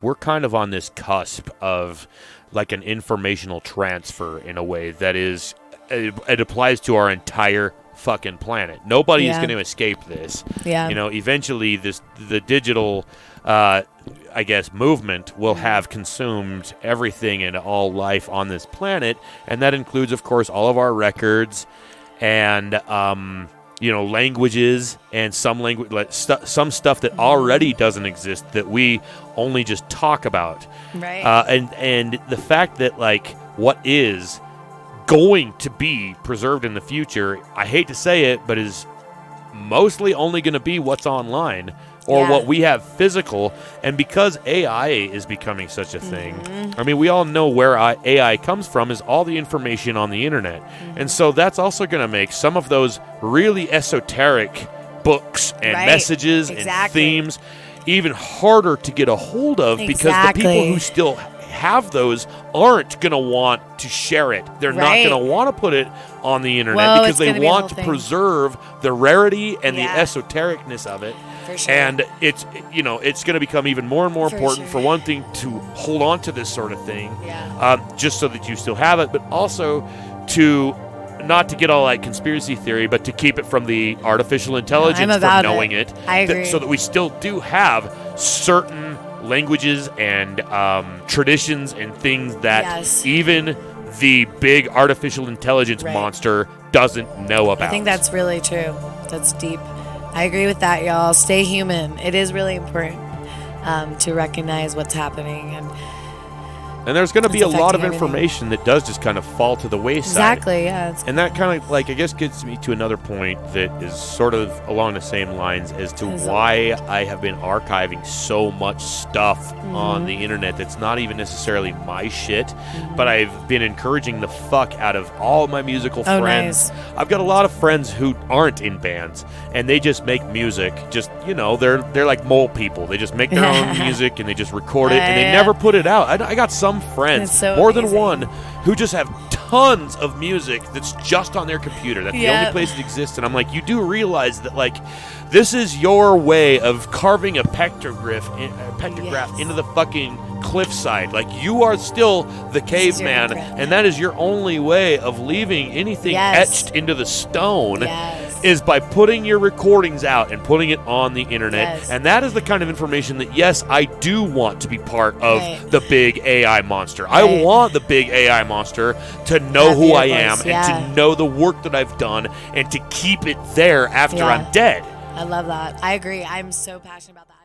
we're kind of on this cusp of like an informational transfer in a way that is, it applies to our entire fucking planet. Nobody is going to escape this. Yeah. You know, eventually the digital, I guess, movement will have consumed everything and all life on this planet, and that includes, of course, all of our records and languages and some language, like some stuff that already doesn't exist that we only just talk about. Right. And the fact that like what is going to be preserved in the future, I hate to say it, but is mostly only going to be what's online or what we have physical. And because AI is becoming such a thing, I mean, we all know where AI comes from is all the information on the internet. And so that's also going to make some of those really esoteric books and messages and themes even harder to get a hold of because the people who still have those aren't going to want to share it. They're not going to want to put it on the internet because they want to preserve the rarity and the esotericness of it. For sure. And it's going to become even more and more important for one thing to hold on to this sort of thing, just so that you still have it, but also to not to get all like conspiracy theory, but to keep it from the artificial intelligence from knowing it. I agree. So that we still do have certain languages and traditions and things that even the big artificial intelligence monster doesn't know about. I think that's really true. That's deep. I agree with that, y'all. Stay human. It is really important to recognize what's happening. And there's going to be a lot of information that does just kind of fall to the wayside. Exactly, yeah. And that kind of, like, I guess gets me to another point that is sort of along the same lines as to why I have been archiving so much stuff on the internet that's not even necessarily my shit, but I've been encouraging the fuck out of all my musical friends. Nice. I've got a lot of friends who aren't in bands, and they just make music. Just, they're like mole people. They just make their own music, and they just record it, and they never put it out. I got some friends, more than one, who just have tons of music that's just on their computer. That's the only place it exists. And I'm like, you do realize that, like, this is your way of carving a pictograph into the fucking cliffside. Like, you are still the caveman, and that is your only way of leaving anything etched into the stone. Is by putting your recordings out and putting it on the internet. And that is the kind of information that, yes, I do want to be part of the big AI monster. I want the big AI monster to know who I am and to know the work that I've done and to keep it there after I'm dead. I love that. I agree. I'm so passionate about that.